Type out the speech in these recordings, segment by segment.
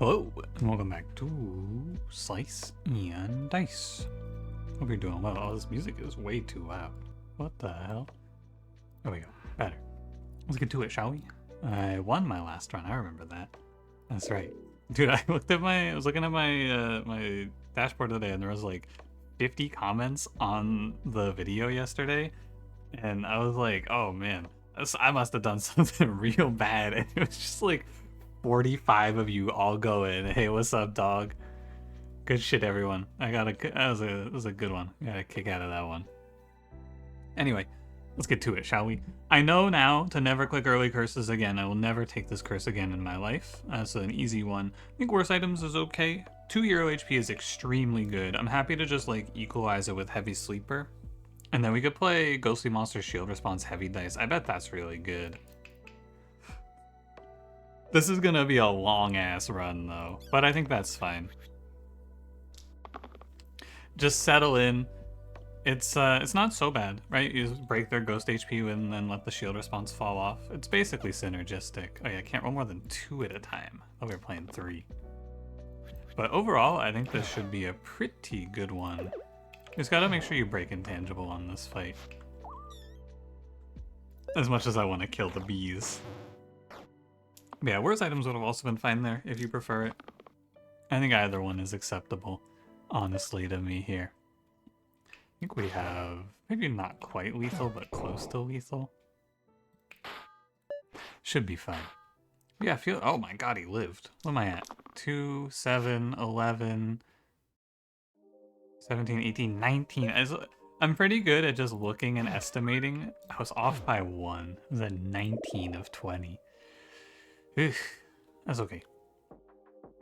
Hello, and welcome back to Slice and Dice. Hope you're doing well. Oh, this music is way too loud. What the hell? There we go. Better. Let's get to it, shall we? I won my last run. I remember that. That's right. Dude, I was looking at my my dashboard today, and there was like 50 comments on the video yesterday, and I was like, oh man, I must have done something real bad. And it was just like 45 of you all going, hey, what's up, dog? Good shit, everyone. That was a good one. I got a kick out of that one. Anyway, let's get to it, shall we? I know now to never click early curses again. I will never take this curse again in my life. So an easy one. I think worse items is okay. 2 Euro HP is extremely good. I'm happy to just like equalize it with Heavy Sleeper. And then we could play Ghostly Monster Shield Response Heavy Dice. I bet that's really good. This is gonna be a long ass run though, but I think that's fine. Just settle in. It's not so bad, right? You just break their ghost HP and then let the shield response fall off. It's basically synergistic. Oh yeah, I can't roll more than 2 at a time. Oh, we were playing 3. But overall, I think this should be a pretty good one. You just gotta make sure you break intangible on this fight. As much as I want to kill the bees. Yeah, worse items would have also been fine there, if you prefer it. I think either one is acceptable, honestly, to me here. I think we have, maybe not quite lethal, but close to lethal. Should be fine. Yeah, oh my god, he lived. What am I at? 2, 7, 11, 17, 18, 19. I'm pretty good at just looking and estimating. I was off by 1. I was at 19 of 20. Ugh, that's okay.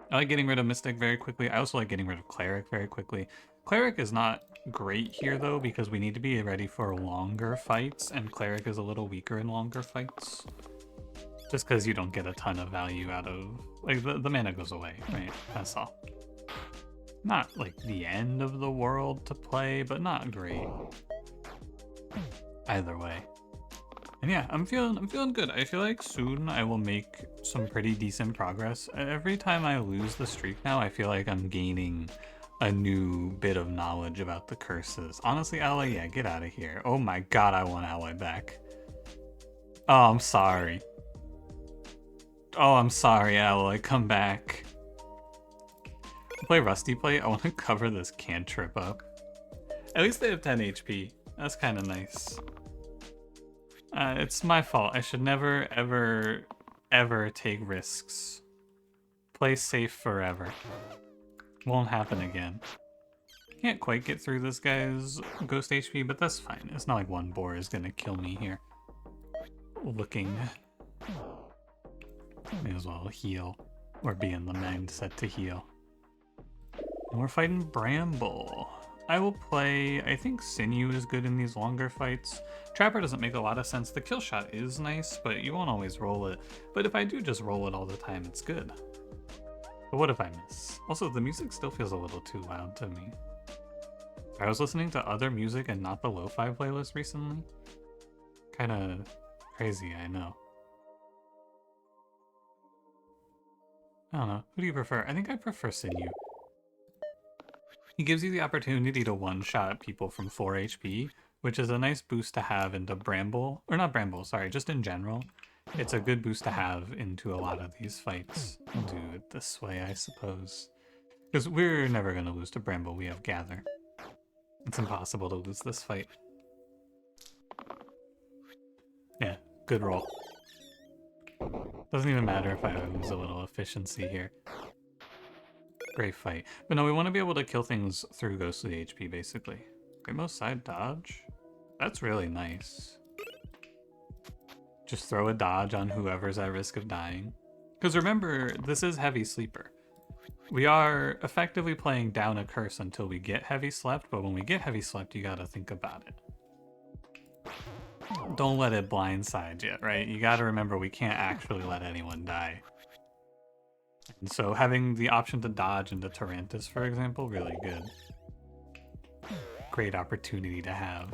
I like getting rid of Mystic very quickly. I also like getting rid of Cleric very quickly. Cleric is not great here though, because we need to be ready for longer fights, and Cleric is a little weaker in longer fights. Just because you don't get a ton of value out of, like, the mana goes away, right? That's all. Not like the end of the world to play, but not great. Either way. And yeah, I'm feeling good. I feel like soon I will make some pretty decent progress. Every time I lose the streak now, I feel like I'm gaining a new bit of knowledge about the curses. Honestly, Ally, yeah, get out of here. Oh my god, I want Ally back. Oh, I'm sorry. Oh, I'm sorry, Ally, come back. Play Rusty Plate. I want to cover this cantrip up. At least they have 10 HP. That's kind of nice. It's my fault. I should never, ever, ever take risks. Play safe forever. Won't happen again. Can't quite get through this guy's ghost HP, but that's fine. It's not like one boar is gonna kill me here. Looking. May as well heal. Or be in the mindset to heal. And we're fighting Bramble. I will play, I think Sinew is good in these longer fights. Trapper doesn't make a lot of sense. The kill shot is nice, but you won't always roll it. But if I do just roll it all the time, it's good. But what if I miss? Also, the music still feels a little too loud to me. I was listening to other music and not the lo-fi playlist recently. Kinda crazy, I know. I don't know. Who do you prefer? I think I prefer Sinew. He gives you the opportunity to one-shot people from 4 HP, which is a nice boost to have into Bramble. Or not Bramble, sorry, just in general. It's a good boost to have into a lot of these fights. I'll do it this way, I suppose. Because we're never going to lose to Bramble, we have Gather. It's impossible to lose this fight. Yeah, good roll. Doesn't even matter if I lose a little efficiency here. Great fight. But no, we want to be able to kill things through ghostly HP, basically. Greatmost side dodge? That's really nice. Just throw a dodge on whoever's at risk of dying. Because remember, this is Heavy Sleeper. We are effectively playing down a curse until we get Heavy Slept, but when we get Heavy Slept, you gotta think about it. Don't let it blindside you, right? You gotta remember we can't actually let anyone die. And so having the option to dodge into Tarantus, for example, really good. Great opportunity to have.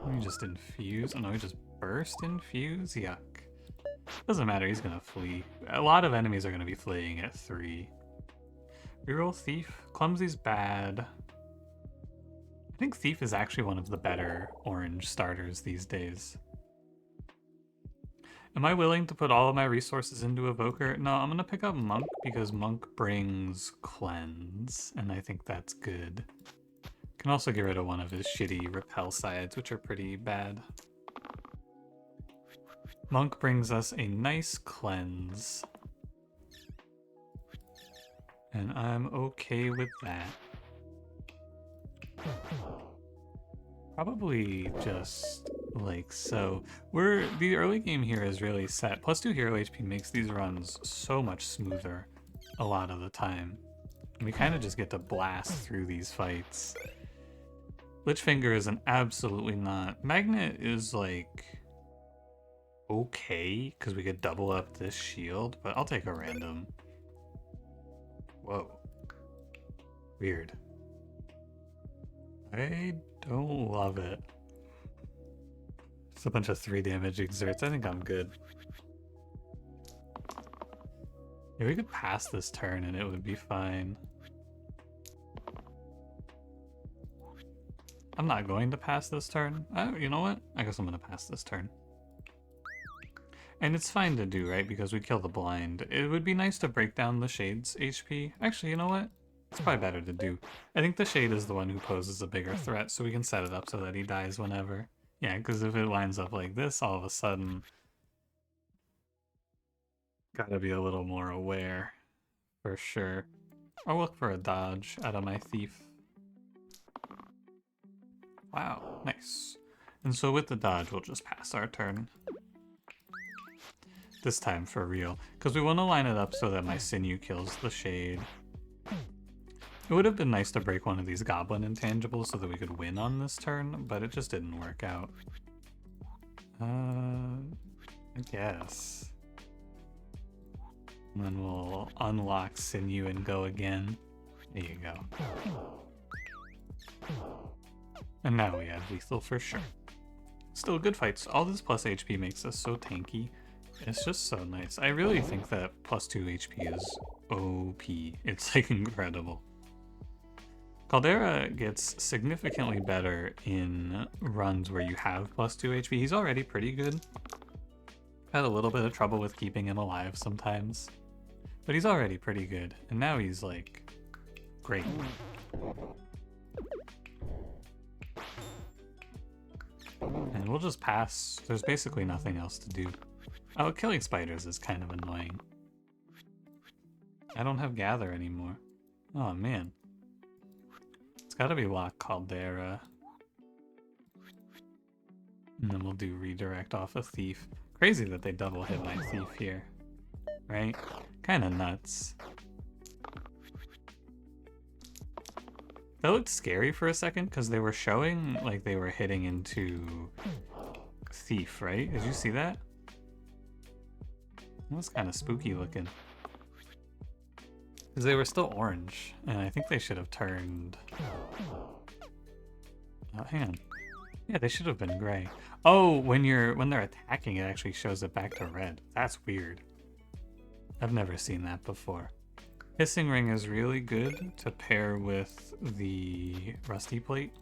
Let me just infuse. Oh no, we just burst infuse? Yuck. Doesn't matter, he's gonna flee. A lot of enemies are gonna be fleeing at 3. Reroll Thief. Clumsy's bad. I think Thief is actually one of the better orange starters these days. Am I willing to put all of my resources into Evoker? No, I'm gonna pick up Monk because Monk brings Cleanse, and I think that's good. Can also get rid of one of his shitty repel sides, which are pretty bad. Monk brings us a nice Cleanse. And I'm okay with that. Probably just like so. The early game here is really set. +2 hero HP makes these runs so much smoother a lot of the time. And we kind of just get to blast through these fights. Lichfinger is an absolutely not. Magnet is like okay, because we could double up this shield, but I'll take a random. Whoa. Weird. I don't love it. It's a bunch of 3 damage exerts. I think I'm good. Yeah, we could pass this turn and it would be fine. I'm not going to pass this turn. You know what? I guess I'm going to pass this turn. And it's fine to do, right? Because we kill the blind. It would be nice to break down the Shade's HP. Actually, you know what? It's probably better to do. I think the Shade is the one who poses a bigger threat, so we can set it up so that he dies whenever. Yeah, because if it lines up like this, all of a sudden... Gotta be a little more aware, for sure. I'll look for a dodge out of my Thief. Wow, nice. And so with the dodge, we'll just pass our turn. This time for real, because we want to line it up so that my Sinew kills the Shade. It would have been nice to break one of these Goblin intangibles so that we could win on this turn, but it just didn't work out. I guess. And then we'll unlock Sinew and go again. There you go. And now we have lethal for sure. Still good fights. All this plus HP makes us so tanky. It's just so nice. I really think that +2 HP is OP. It's like incredible. Caldera gets significantly better in runs where you have +2 HP. He's already pretty good. Had a little bit of trouble with keeping him alive sometimes. But he's already pretty good. And now he's like great. And we'll just pass. There's basically nothing else to do. Oh, killing spiders is kind of annoying. I don't have Gather anymore. Oh man. It's gotta be Lock Caldera. And then we'll do redirect off a Thief. Crazy that they double hit my Thief here. Right? Kinda nuts. That looked scary for a second because they were showing like they were hitting into Thief, right? Did you see that? That was kind of spooky looking. Because they were still orange, and I think they should have turned... Oh, hang on. Yeah, they should have been gray. Oh, when they're attacking, it actually shows it back to red. That's weird. I've never seen that before. Hissing Ring is really good to pair with the Rusty Plate.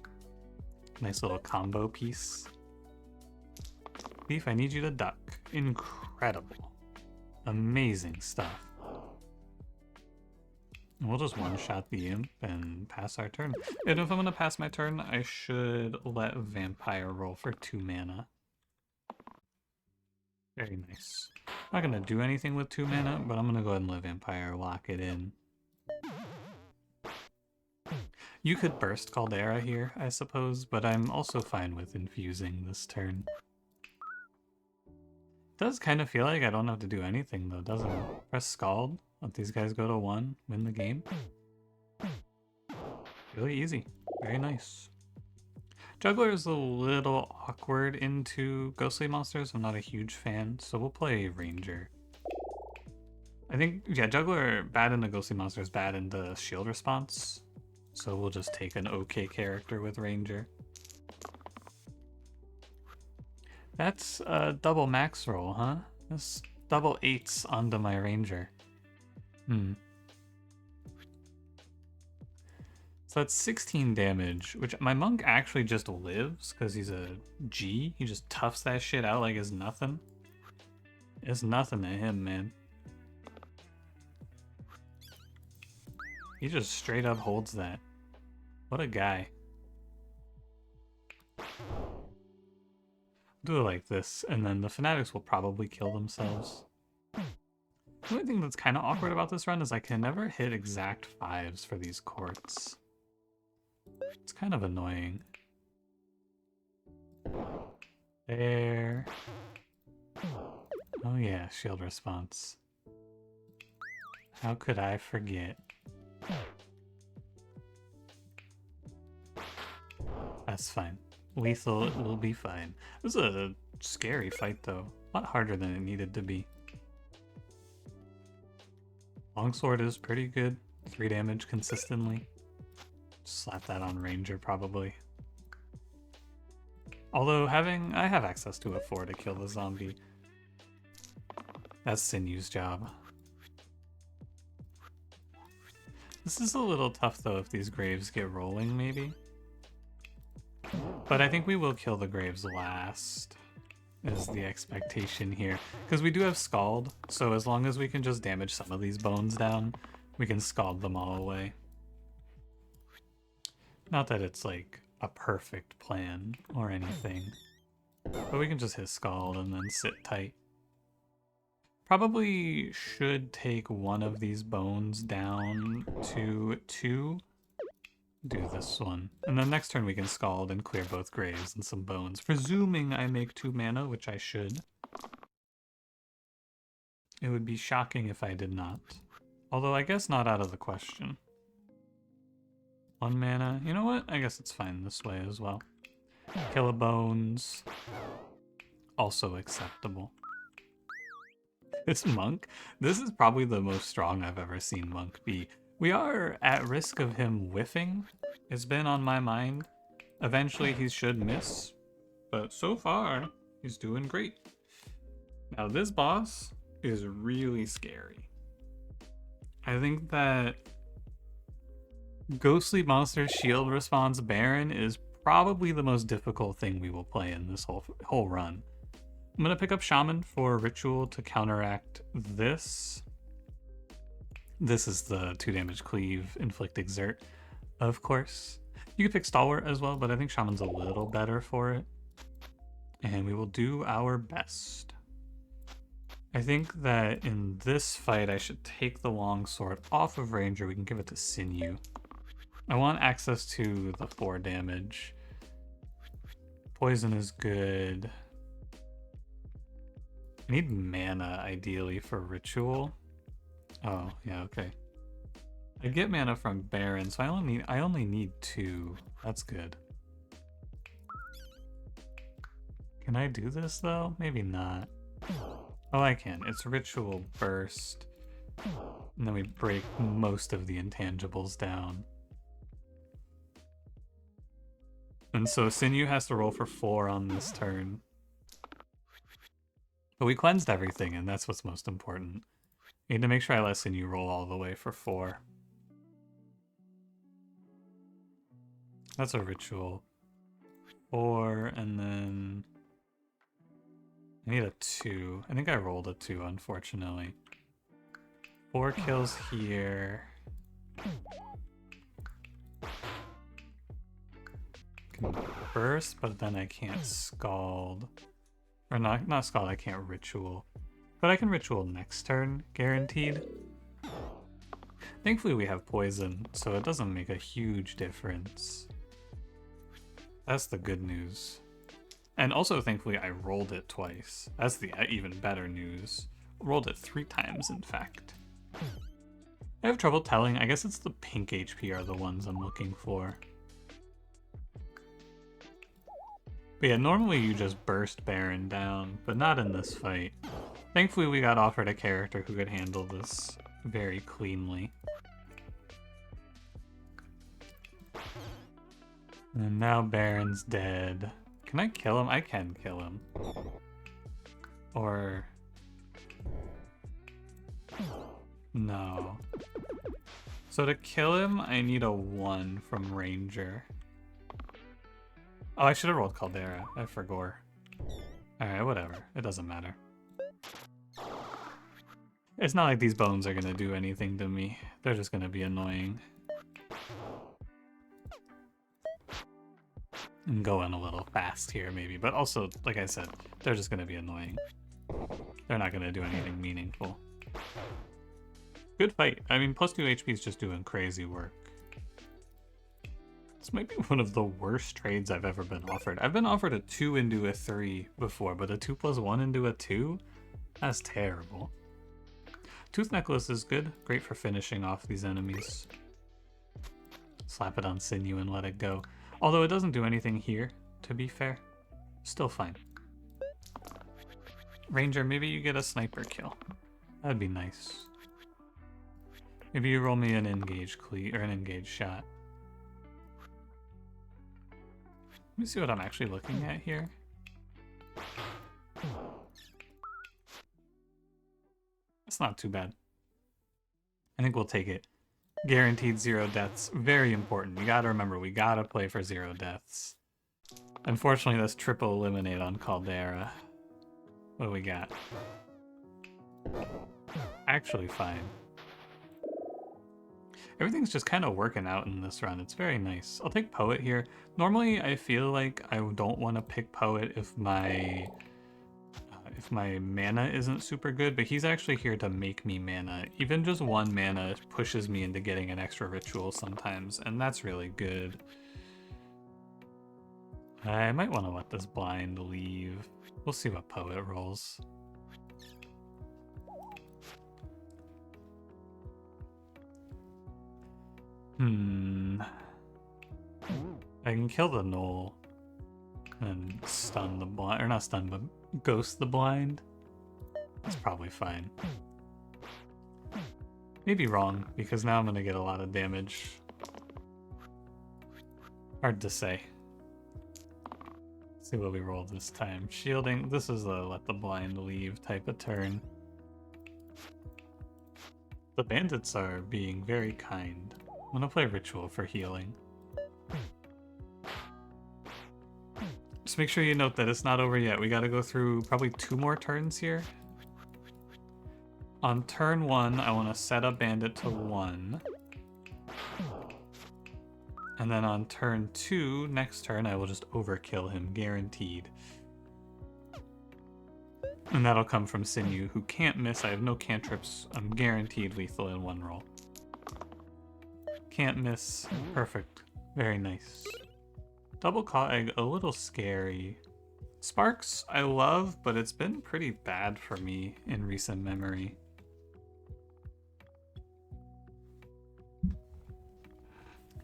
Nice little combo piece. Thief, I need you to duck. Incredible. Amazing stuff. And we'll just one-shot the imp and pass our turn. And if I'm going to pass my turn, I should let Vampire roll for 2 mana. Very nice. I'm not going to do anything with 2 mana, but I'm going to go ahead and let Vampire lock it in. You could burst Caldera here, I suppose, but I'm also fine with infusing this turn. It does kind of feel like I don't have to do anything though, doesn't it? Press Scald, let these guys go to 1, win the game. Really easy. Very nice. Juggler is a little awkward into ghostly monsters. I'm not a huge fan, so we'll play Ranger. I think, yeah, Juggler bad into ghostly monsters, bad into shield response. So we'll just take an okay character with Ranger. That's a double max roll, huh? This double 8s onto my ranger. So that's 16 damage, which my monk actually just lives because he's a G. He just toughs that shit out like it's nothing. It's nothing to him, man. He just straight up holds that. What a guy. Do it like this, and then the fanatics will probably kill themselves. The only thing that's kind of awkward about this run is I can never hit exact 5s for these courts. It's kind of annoying. There. Oh yeah, shield response. How could I forget? That's fine. Lethal will be fine. This is a scary fight though. A lot harder than it needed to be. Longsword is pretty good. 3 damage consistently. Slap that on Ranger probably. Although I have access to a 4 to kill the zombie. That's Sinew's job. This is a little tough though if these graves get rolling maybe. But I think we will kill the graves last, is the expectation here. Because we do have Scald, so as long as we can just damage some of these bones down, we can Scald them all away. Not that it's like a perfect plan or anything, but we can just hit Scald and then sit tight. Probably should take one of these bones down to 2. Do this one. And then next turn we can Scald and clear both graves and some bones, presuming I make 2 mana, which I should. It would be shocking if I did not. Although I guess not out of the question. 1 mana. You know what? I guess it's fine this way as well. Kill a bones. Also acceptable. This monk, this is probably the most strong I've ever seen monk be. We are at risk of him whiffing. It's been on my mind. Eventually he should miss, but so far he's doing great. Now this boss is really scary. I think that Ghostly Monster Shield Response Baron is probably the most difficult thing we will play in this whole run. I'm gonna pick up Shaman for Ritual to counteract this. This is the 2 damage cleave, inflict exert, of course. You could pick Stalwart as well, but I think Shaman's a little better for it. And we will do our best. I think that in this fight I should take the longsword off of Ranger. We can give it to Sinew. I want access to the 4 damage. Poison is good. I need mana ideally for Ritual. Oh, yeah, okay. I get mana from Baron, so I only need 2. That's good. Can I do this though? Maybe not. Oh, I can. It's Ritual Burst. And then we break most of the intangibles down. And so Sinew has to roll for 4 on this turn. But we cleansed everything, and that's what's most important. Need to make sure I let Sinew roll all the way for 4. That's a Ritual. 4, and then I need a 2. I think I rolled a 2, unfortunately. 4 kills here. Can burst, but then I can't Scald. Or not Scald, I can't Ritual. But I can Ritual next turn, guaranteed. Thankfully we have poison, so it doesn't make a huge difference. That's the good news. And also thankfully I rolled it twice. That's the even better news. Rolled it 3 times, in fact. I have trouble telling. I guess it's the pink HP are the ones I'm looking for. But yeah, normally you just burst Baron down, but not in this fight. Thankfully we got offered a character who could handle this very cleanly. And now Baron's dead. Can I kill him? I can kill him. Or No. So to kill him, I need a 1 from Ranger. Oh, I should have rolled Caldera. I forgot. Alright, whatever. It doesn't matter. It's not like these bones are gonna do anything to me. They're just gonna be annoying. I'm going a little fast here, maybe. But also, like I said, they're just gonna be annoying. They're not gonna do anything meaningful. Good fight. I mean, plus 2 HP is just doing crazy work. This might be one of the worst trades I've ever been offered. I've been offered a 2 into a 3 before, but a 2+1 into a 2? That's terrible. Tooth Necklace is good. Great for finishing off these enemies. Slap it on Sinew and let it go. Although it doesn't do anything here, to be fair. Still fine. Ranger, maybe you get a sniper kill. That'd be nice. Maybe you roll me an engage cleat or an engage shot. Let me see what I'm actually looking at here. It's not too bad. I think we'll take it. Guaranteed 0 deaths. Very important. You gotta remember, we gotta play for 0 deaths. Unfortunately, that's triple eliminate on Caldera. What do we got? Actually fine. Everything's just kind of working out in this run. It's very nice. I'll take Poet here. Normally, I feel like I don't want to pick Poet if my mana isn't super good, but he's actually here to make me mana. Even just 1 mana pushes me into getting an extra ritual sometimes, and that's really good. I might want to let this blind leave. We'll see what Poet rolls. I can kill the Knoll and stun the blind, or not stun, but ghost the blind. That's probably fine. Maybe wrong, because now I'm gonna get a lot of damage. Hard to say. Let's see what we roll this time. Shielding, this is a let the blind leave type of turn. The bandits are being very kind. I'm gonna play Ritual for healing. Just make sure you note that it's not over yet. We gotta go through probably 2 more turns here. On turn 1, I want to set a bandit to 1. And then on turn 2, next turn, I will just overkill him, guaranteed. And that'll come from Sinew, who can't miss. I have no cantrips. I'm guaranteed lethal in 1 roll. Can't miss. Perfect. Very nice. Double Claw Egg, a little scary. Sparks, I love, but it's been pretty bad for me in recent memory.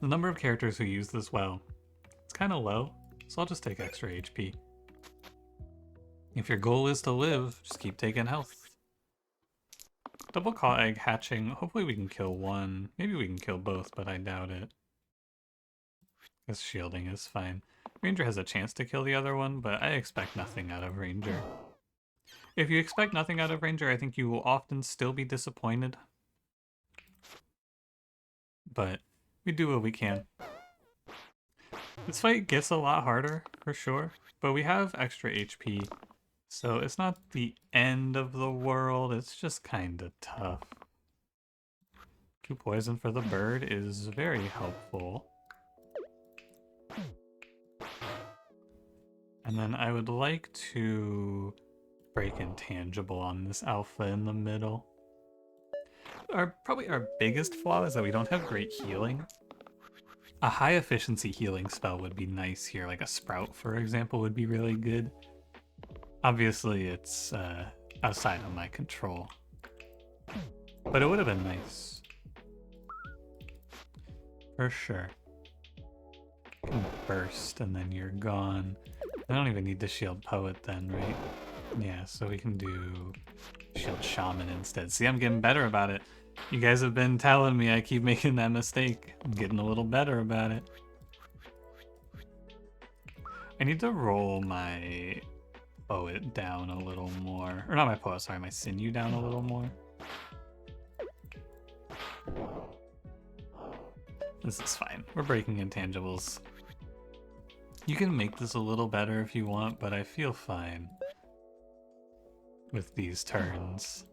The number of characters who use this well, it's kind of low, so I'll just take extra HP. If your goal is to live, just keep taking health. Double Claw Egg hatching, hopefully we can kill 1. Maybe we can kill both, but I doubt it. This shielding is fine. Ranger has a chance to kill the other one, but I expect nothing out of Ranger. If you expect nothing out of Ranger, I think you will often still be disappointed. But we do what we can. This fight gets a lot harder, for sure, but we have extra HP, so it's not the end of the world, it's just kinda tough. 2 poison for the bird is very helpful. And then I would like to break intangible on this alpha in the middle. Probably our biggest flaw is that we don't have great healing. A high efficiency healing spell would be nice here, like a Sprout, for example, would be really good. Obviously, it's outside of my control. But it would have been nice. For sure. You can burst and then you're gone. I don't even need to shield Poet then, right? Yeah, so we can do shield Shaman instead. See, I'm getting better about it. You guys have been telling me I keep making that mistake. I'm getting a little better about it. I need to roll my Poet down a little more. Or not my Poet, sorry, my Sinew down a little more. This is fine. We're breaking intangibles. You can make this a little better if you want, but I feel fine with these turns.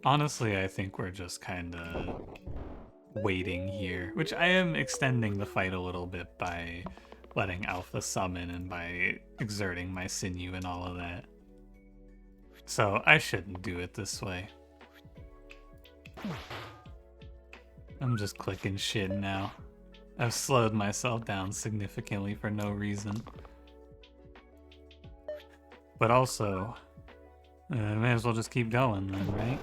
Honestly, I think we're just kind of waiting here, which I am extending the fight a little bit by letting Alpha summon and by exerting my sinew and all of that. So I shouldn't do it this way. I'm just clicking shit now. I've slowed myself down significantly for no reason. But also, I may as well just keep going then, right?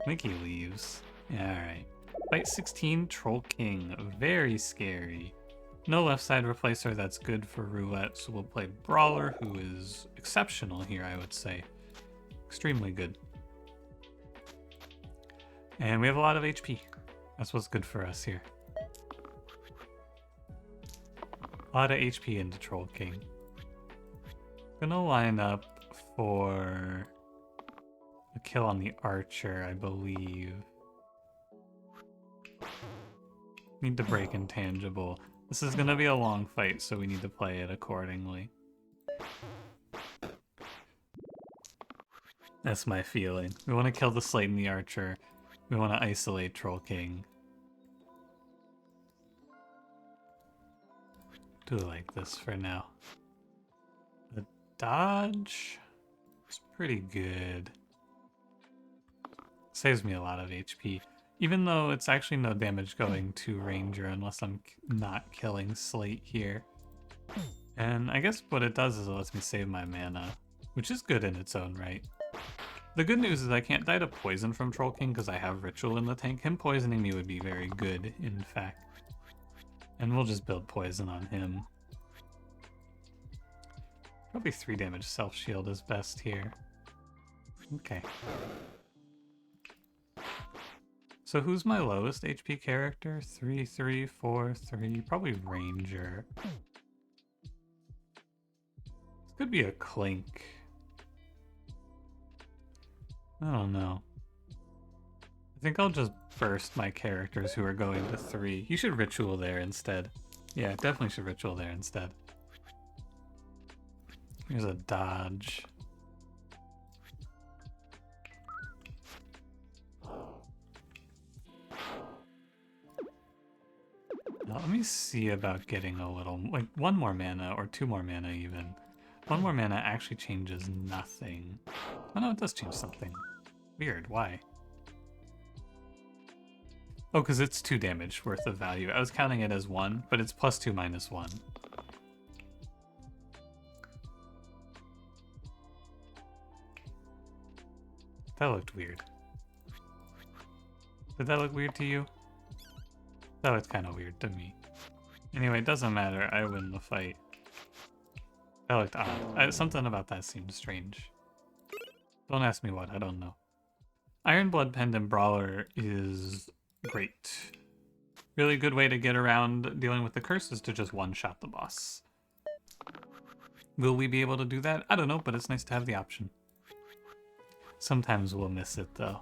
I think he leaves. Yeah, alright. Fight 16, Troll King. Very scary. No left side replacer, that's good for roulette, so we'll play Brawler, who is exceptional here, I would say. Extremely good. And we have a lot of HP. That's what's good for us here. A lot of HP into Troll King. Gonna line up for a kill on the Archer, I believe. Need to break intangible. This is gonna be a long fight, so we need to play it accordingly. That's my feeling. We want to kill the Slate and the Archer. We want to isolate Troll King. Do it like this for now. The dodge is pretty good. Saves me a lot of HP. Even though it's actually no damage going to Ranger unless I'm not killing Slate here. And I guess what it does is it lets me save my mana, which is good in its own right. The good news is I can't die to poison from Troll King because I have Ritual in the tank. Him poisoning me would be very good, in fact. And we'll just build poison on him. Probably 3 damage self-shield is best here. Okay. So who's my lowest HP character? 3, 3, 4, 3. Probably Ranger. This could be a Clink. I don't know. I think I'll just burst my characters who are going to 3. You should Ritual there instead. Yeah, definitely should Ritual there instead. Here's a dodge. Now, let me see about getting a little, like 1 more mana or 2 more mana even. 1 more mana actually changes nothing. Oh no, it does change something. Weird, why? Oh, because it's 2 damage worth of value. I was counting it as 1, but it's +2 -1. That looked weird. Did that look weird to you? That looked kind of weird to me. Anyway, it doesn't matter. I win the fight. That looked odd. Something about that seemed strange. Don't ask me what. I don't know. Iron Blood Pendant Brawler is great. Really good way to get around dealing with the curses to just one-shot the boss. Will we be able to do that? I don't know, but it's nice to have the option. Sometimes we'll miss it, though.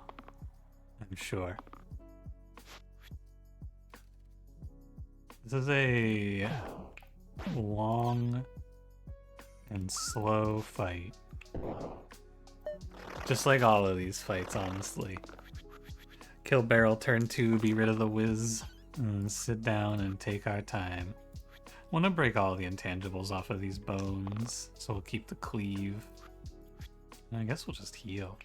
I'm sure. This is a long and slow fight. Just like all of these fights, honestly. Kill barrel turn 2, be rid of the whiz, and sit down and take our time. Want to break all the intangibles off of these bones, so we'll keep the cleave. And I guess we'll just heal.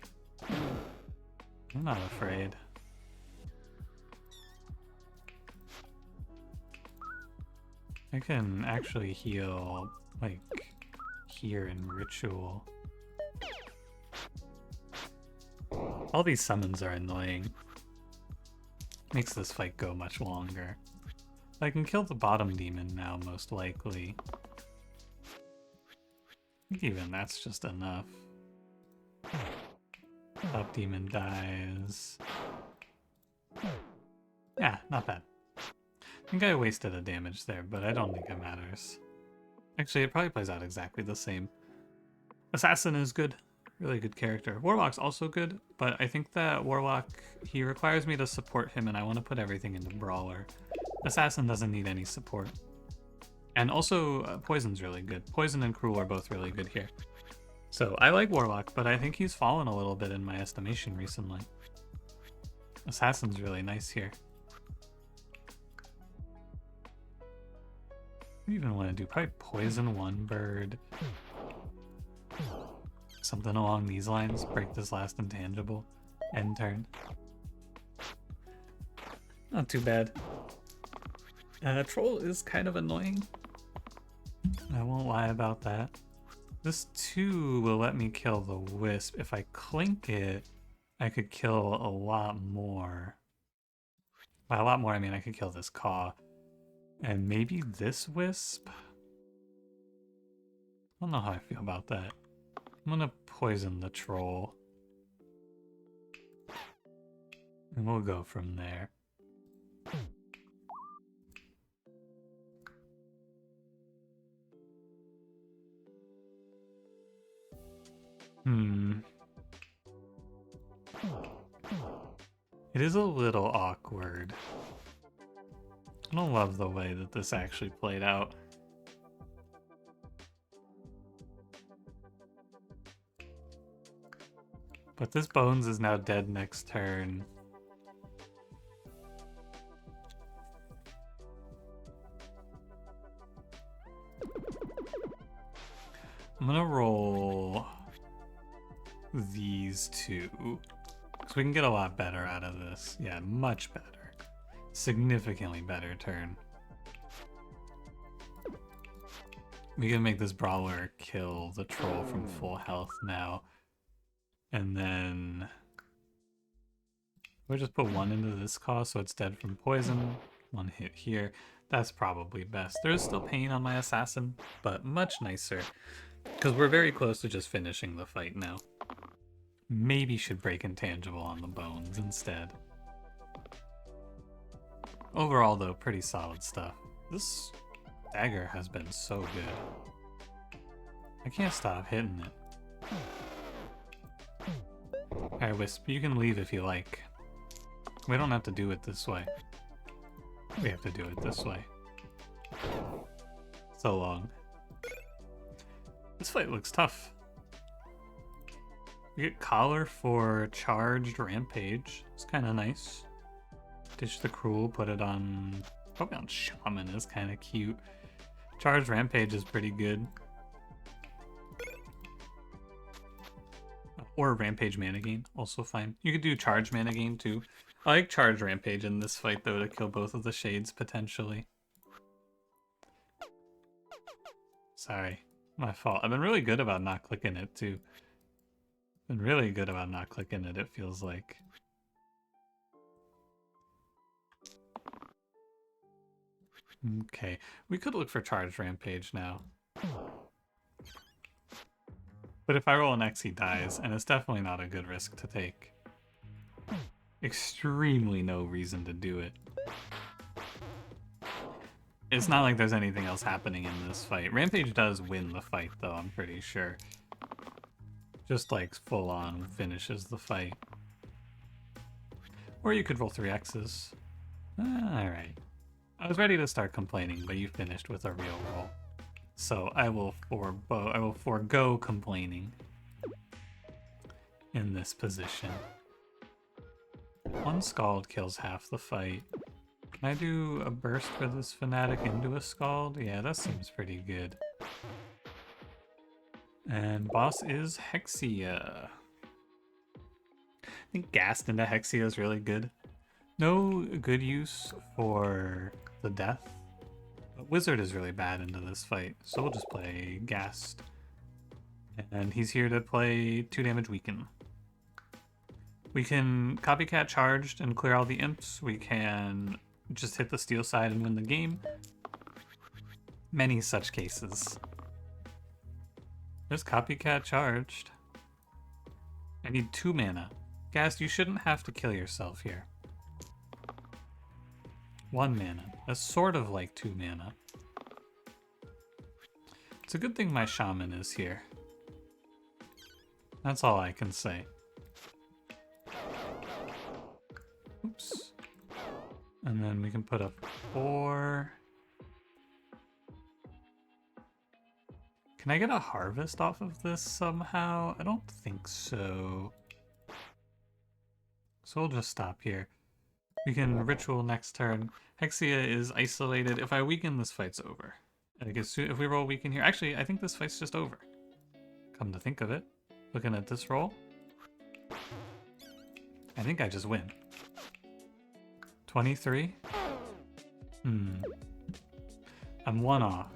I'm not afraid. I can actually heal, like, here in Ritual. All these summons are annoying. Makes this fight go much longer. I can kill the bottom demon now, most likely. I think even that's just enough. Top demon dies. Yeah, not bad. I think I wasted a damage there, but I don't think it matters. Actually, it probably plays out exactly the same. Assassin is good. Really good character. Warlock's also good, but I think that Warlock, he requires me to support him, and I want to put everything into Brawler. Assassin doesn't need any support. And also, Poison's really good. Poison and Cruel are both really good here. So I like Warlock, but I think he's fallen a little bit in my estimation recently. Assassin's really nice here. What do you even want to do? Probably Poison one bird. Something along these lines. Break this last intangible. End turn. Not too bad. Troll is kind of annoying. I won't lie about that. This 2 will let me kill the Wisp. If I clink it, I could kill a lot more. By a lot more, I mean I could kill this Caw. And maybe this Wisp? I don't know how I feel about that. I'm gonna poison the Troll. And we'll go from there. It is a little awkward. I don't love the way that this actually played out. But this Bones is now dead next turn. I'm gonna roll these 2. So we can get a lot better out of this. Yeah, much better. Significantly better turn. We can make this Brawler kill the Troll from full health now. And then we'll just put 1 into this Caw so it's dead from poison. 1 hit here. That's probably best. There's still pain on my Assassin, but much nicer. Because we're very close to just finishing the fight now. Maybe should break intangible on the Bones instead. Overall, though, pretty solid stuff. This dagger has been so good. I can't stop hitting it. Alright, Wisp, you can leave if you like. We don't have to do it this way. We have to do it this way. So long. This fight looks tough. We get Collar for charged Rampage. It's kind of nice. Ditch the Cruel, put it on... Probably on Shaman is kind of cute. Charged Rampage is pretty good. Or Rampage Mana Gain, also fine. You could do Charge Mana Gain too. I like Charge Rampage in this fight though to kill both of the Shades potentially. Sorry, my fault. I've been really good about not clicking it too. Been really good about not clicking it, it feels like. Okay, we could look for Charged Rampage now. But if I roll an X, he dies, and it's definitely not a good risk to take. Extremely no reason to do it. It's not like there's anything else happening in this fight. Rampage does win the fight, though, I'm pretty sure. Just, like, full-on finishes the fight. Or you could roll 3 X's. Alright. I was ready to start complaining, but you finished with a real roll. So I will forego complaining in this position. 1 Scald kills half the fight. Can I do a burst for this Fanatic into a Scald? Yeah, that seems pretty good. And boss is Hexia. I think Gassed into Hexia is really good. No good use for the death. But Wizard is really bad into this fight, so we'll just play Gassed. And he's here to play 2 damage weaken. We can Copycat Charged and clear all the imps. We can just hit the steel side and win the game. Many such cases. There's Copycat Charged. I need 2 mana. Gassed, you shouldn't have to kill yourself here. 1 mana. That's sort of like 2 mana. It's a good thing my Shaman is here. That's all I can say. Oops. And then we can put a 4. Can I get a harvest off of this somehow? I don't think so. So we'll just stop here. We can ritual next turn. Hexia is isolated. If I weaken, this fight's over. I guess if we roll weaken here... Actually, I think this fight's just over. Come to think of it. Looking at this roll. I think I just win. 23? I'm 1 off.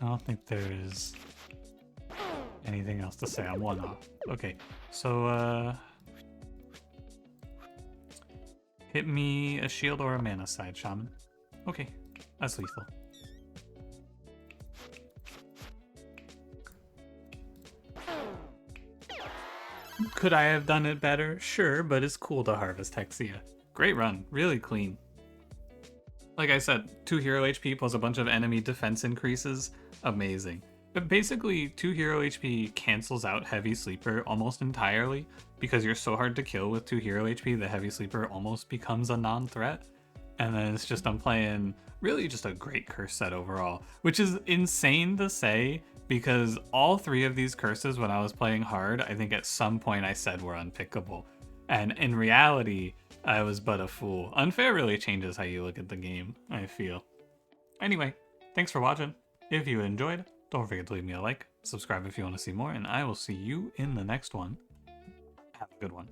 I don't think there's anything else to say. I'm 1 off. Okay, so hit me a shield or a mana side, Shaman. Okay, that's lethal. Could I have done it better? Sure, but it's cool to harvest Hexia. Great run, really clean. Like I said, 2 hero HP plus a bunch of enemy defense increases, amazing. But basically, 2 hero HP cancels out Heavy Sleeper almost entirely, because you're so hard to kill with 2 hero HP, the Heavy Sleeper almost becomes a non-threat. And then it's just, I'm playing really just a great curse set overall, which is insane to say, because all 3 of these curses when I was playing hard, I think at some point I said were unpickable. And in reality, I was but a fool. Unfair really changes how you look at the game, I feel. Anyway, thanks for watching. If you enjoyed, don't forget to leave me a like, subscribe if you want to see more, and I will see you in the next one. Have a good one.